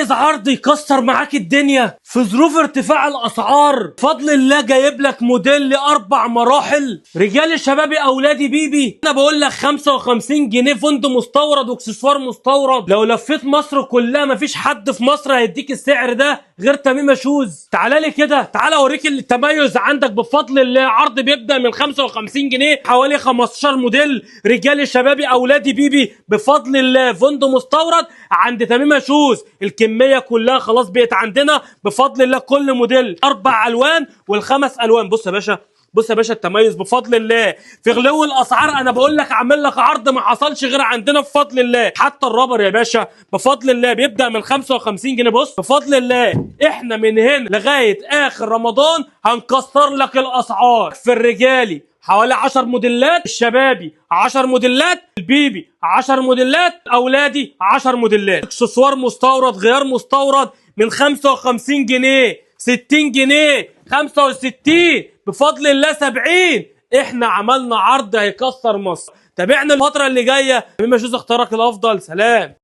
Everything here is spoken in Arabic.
عايز عرض يكسر معاك الدنيا في ظروف ارتفاع الاسعار؟ بفضل الله جايب لك موديل 4 مراحل، رجالي شبابي اولادي بيبي. انا بقول لك 55 جنيه فندق مستورد واكسسوار مستورد. لو لفيت مصر كلها مفيش حد في مصر هيديك السعر ده غير تميمة شوز. تعالى لي كده، تعالى اوريك التميز عندك. بفضل الله عرض بيبدا من 55 جنيه، حوالي 15 موديل، رجالي شبابي اولادي بيبي. بفضل الله فندق مستورد عند تميمة شوز. الكميه كلها خلاص بقت عندنا بفضل الله. كل موديل 4 الوان والخمس الوان. بص يا باشا، بص يا باشا التميز بفضل الله في غلو الاسعار. انا بقول لك عامل لك عرض ما حصلش غير عندنا بفضل الله. حتى الرابر يا باشا بفضل الله بيبدا من 55 جنيه. بص بفضل الله احنا من هنا لغايه اخر رمضان هنكسر لك الاسعار. في الرجالي حوالي 10 موديلات، الشبابي 10 موديلات، البيبي 10 موديلات، اولادي 10 موديلات. اكسسوار مستورد، غيار مستورد من 55 جنيه، 60 جنيه، 65، بفضل الله 70. احنا عملنا عرض هيكسر مصر. تابعنا الفترة اللي جاية. تميمة شوز اختارك الافضل. سلام.